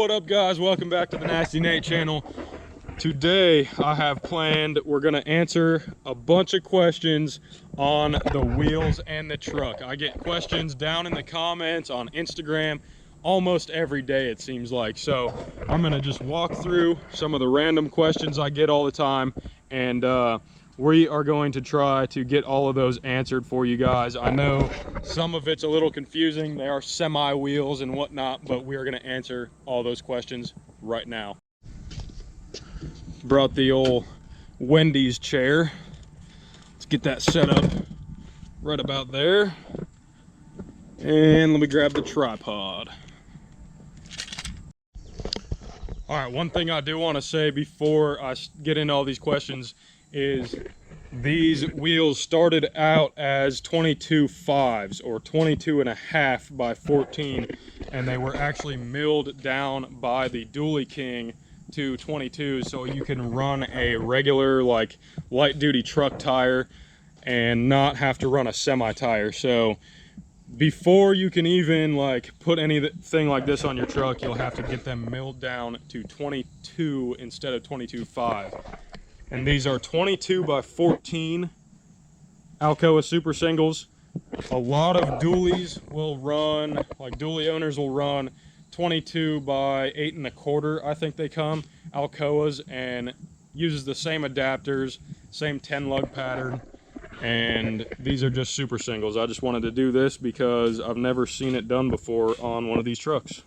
What up, guys? Welcome back to the Nasty Nate channel. Today I have planned, we're going to answer a bunch of questions on the wheels and the truck. I get questions down in the comments on Instagram almost every day, it seems like. So I'm going to just walk through some of the random questions I get all the time, and we are going to try to get all of those answered for you guys. I know some of it's a little confusing. They are semi wheels and whatnot, but we are going to answer all those questions right now. Brought the old Wendy's chair. Let's get that set up right about there. And let me grab the tripod. All right, one thing I do want to say before I get into all these questions is these wheels started out as 22.5s or 22.5 by 14, and they were actually milled down by the Dually King to 22, so you can run a regular like light duty truck tire and not have to run a semi tire. So before you can even like put anything like this on your truck, you'll have to get them milled down to 22 instead of 22.5. And these are 22 by 14 Alcoa super singles. A lot of dualies will run, like dually owners will run 22 by 8 1/4, I think they come, Alcoas, and uses the same adapters, same 10 lug pattern, and these are just super singles. I just wanted to do this because I've never seen it done before on one of these trucks.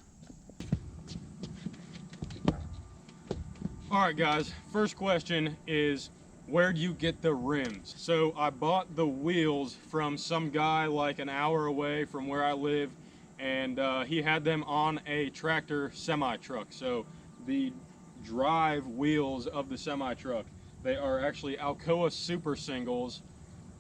All right, guys, first question is, where do you get the rims? So I bought the wheels from some guy like an hour away from where I live, and he had them on a tractor semi truck. So the drive wheels of the semi truck, they are actually Alcoa super singles.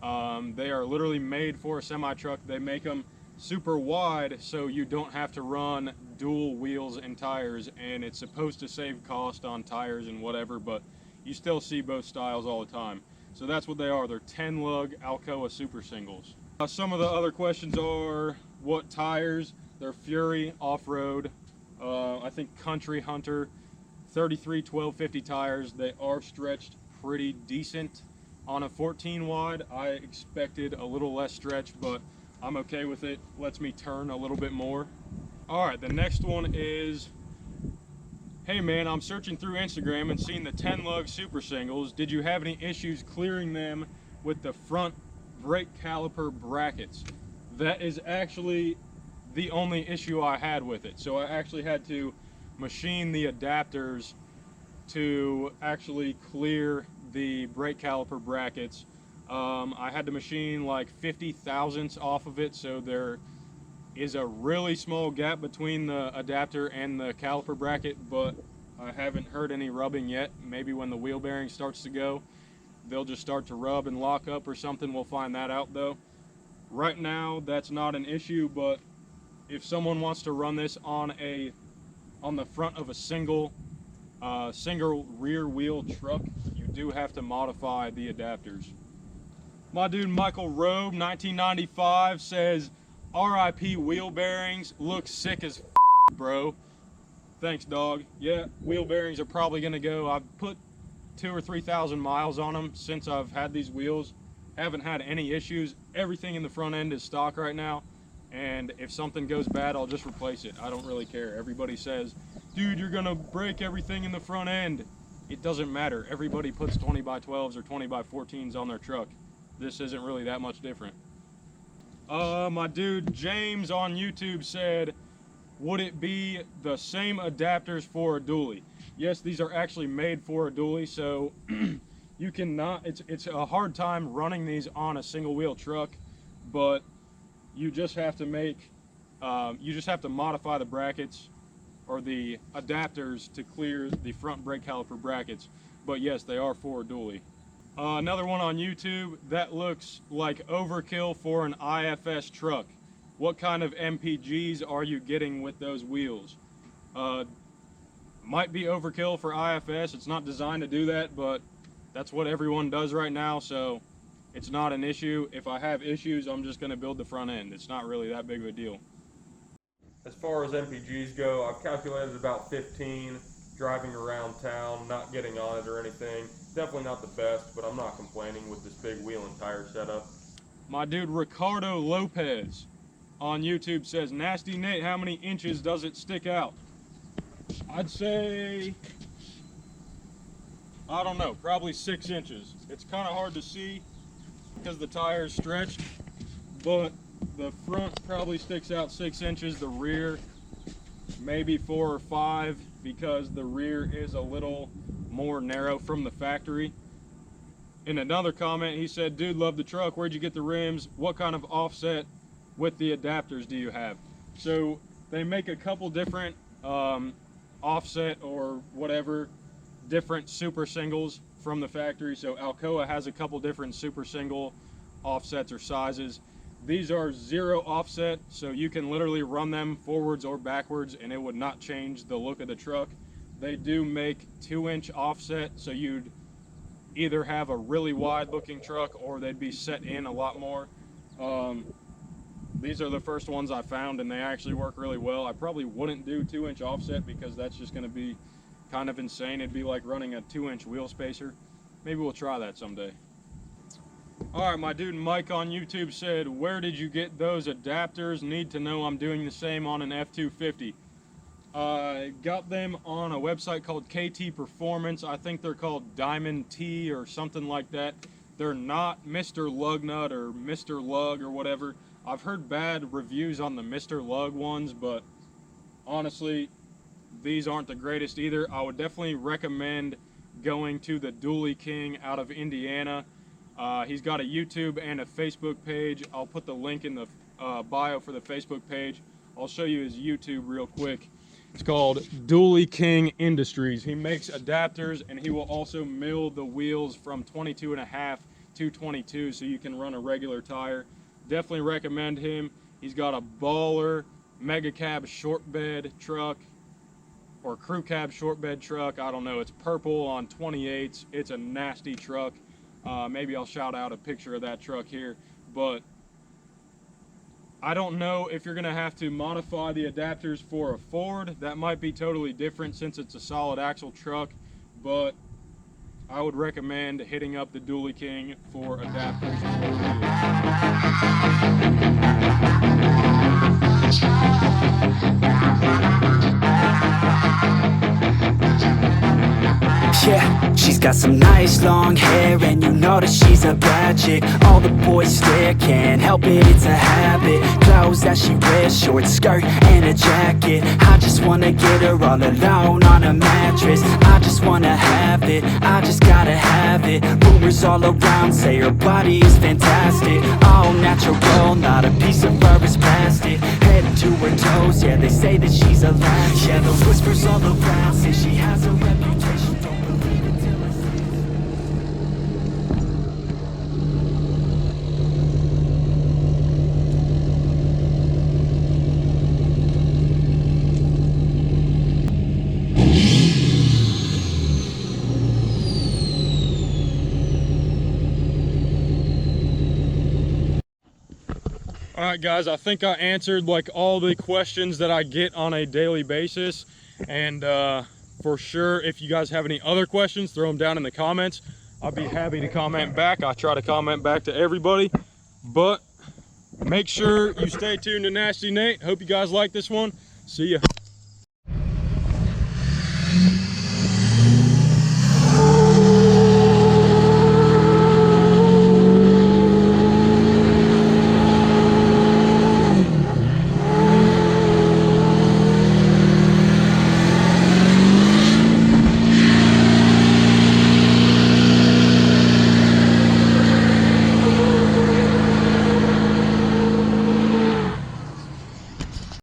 They are literally made for a semi truck. They make them super wide so you don't have to run dual wheels and tires, and it's supposed to save cost on tires and whatever, but you still see both styles all the time. So that's what they are. They're 10 lug Alcoa super singles. Some of the other questions are what tires. They're Fury off-road, I think Country Hunter 33 1250 tires. They are stretched pretty decent on a 14 wide. I expected a little less stretch, but I'm okay with it. Lets me turn a little bit more. All right, the next one is, hey man, I'm searching through Instagram and seeing the 10 lug super singles. Did you have any issues clearing them with the front brake caliper brackets? That is actually the only issue I had with it. So I actually had to machine the adapters to actually clear the brake caliper brackets. I had to machine like 50 thousandths off of it, so there is a really small gap between the adapter and the caliper bracket, but I haven't heard any rubbing yet. Maybe when the wheel bearing starts to go, they'll just start to rub and lock up or something. We'll find that out though. Right now, that's not an issue, but if someone wants to run this on the front of a single rear wheel truck, you do have to modify the adapters. My dude Michael Robe 1995 says, RIP wheel bearings, look sick as bro. Thanks, dog. Yeah, wheel bearings are probably gonna go. I've put 2,000 or 3,000 miles on them since I've had these wheels. Haven't had any issues. Everything in the front end is stock right now, and if something goes bad, I'll just replace it. I don't really care. Everybody says, dude, you're gonna break everything in the front end. It doesn't matter. Everybody puts 20 by 12s or 20 by 14s on their truck. This isn't really that much different. My dude James on YouTube said, would it be the same adapters for a dually? Yes, these are actually made for a dually, so you cannot, it's a hard time running these on a single wheel truck, but you just have to modify the brackets or the adapters to clear the front brake caliper brackets. But yes, they are for a dually. Another one on YouTube, that looks like overkill for an IFS truck. What kind of Mpgs are you getting with those wheels? Might be overkill for IFS. It's not designed to do that, but that's what everyone does right now, so it's not an issue. If I have issues, I'm just gonna build the front end. It's not really that big of a deal. As far as Mpgs go, I've calculated about 15 driving around town, not getting on it or anything. Definitely not the best, but I'm not complaining with this big wheel and tire setup. My dude Ricardo Lopez on YouTube says, Nasty Nate, how many inches does it stick out? I'd say, I don't know, probably 6 inches. It's kind of hard to see because the tire is stretched, but the front probably sticks out 6 inches, the rear maybe 4 or 5 because the rear is a little more narrow from the factory. In another comment, he said, dude, love the truck. Where'd you get the rims? What kind of offset with the adapters do you have? So they make a couple different offset or whatever, different super singles from the factory. So Alcoa has a couple different super single offsets or sizes. These are 0 offset, so you can literally run them forwards or backwards and it would not change the look of the truck. They do make 2-inch offset, so you'd either have a really wide looking truck or they'd be set in a lot more. These are the first ones I found and they actually work really well. I probably wouldn't do 2-inch offset because that's just gonna be kind of insane. It'd be like running a 2-inch wheel spacer. Maybe we'll try that someday. All right, my dude Mike on YouTube said, where did you get those adapters? Need to know. I'm doing the same on an F250. Got them on a website called KT Performance. I think they're called Diamond T or something like that. They're not Mr. Lugnut or Mr. Lug or whatever. I've heard bad reviews on the Mr. Lug ones, but honestly, these aren't the greatest either. I would definitely recommend going to the Dually King out of Indiana. He's got a YouTube and a Facebook page. I'll put the link in the bio for the Facebook page. I'll show you his YouTube real quick. It's called Dually King Industries. He makes adapters and he will also mill the wheels from 22.5 to 22 so you can run a regular tire. Definitely recommend him. He's got a baller mega cab short bed truck or crew cab short bed truck. I don't know. It's purple on 28s. It's a nasty truck. Maybe I'll shout out a picture of that truck here, but I don't know if you're gonna have to modify the adapters for a Ford. That might be totally different since it's a solid axle truck, but I would recommend hitting up the Dually King for adapters. Yeah, she's got some nice long hair and you know that she's a bad chick. All the boys stare, can't help it, it's a habit. Clothes that she wears, short skirt and a jacket. I just wanna get her all alone on a mattress. I just wanna have it, I just gotta have it. Rumors all around say her body is fantastic. All natural, not a piece of fur is plastic. Head to her toes, yeah, they say that she's a latch. Yeah, the whispers all around say she has a reputation. All right, guys, I think I answered like all the questions that I get on a daily basis. And for sure, if you guys have any other questions, throw them down in the comments. I'll be happy to comment back. I try to comment back to everybody, but make sure you stay tuned to Nasty Nate. Hope you guys like this one. See ya.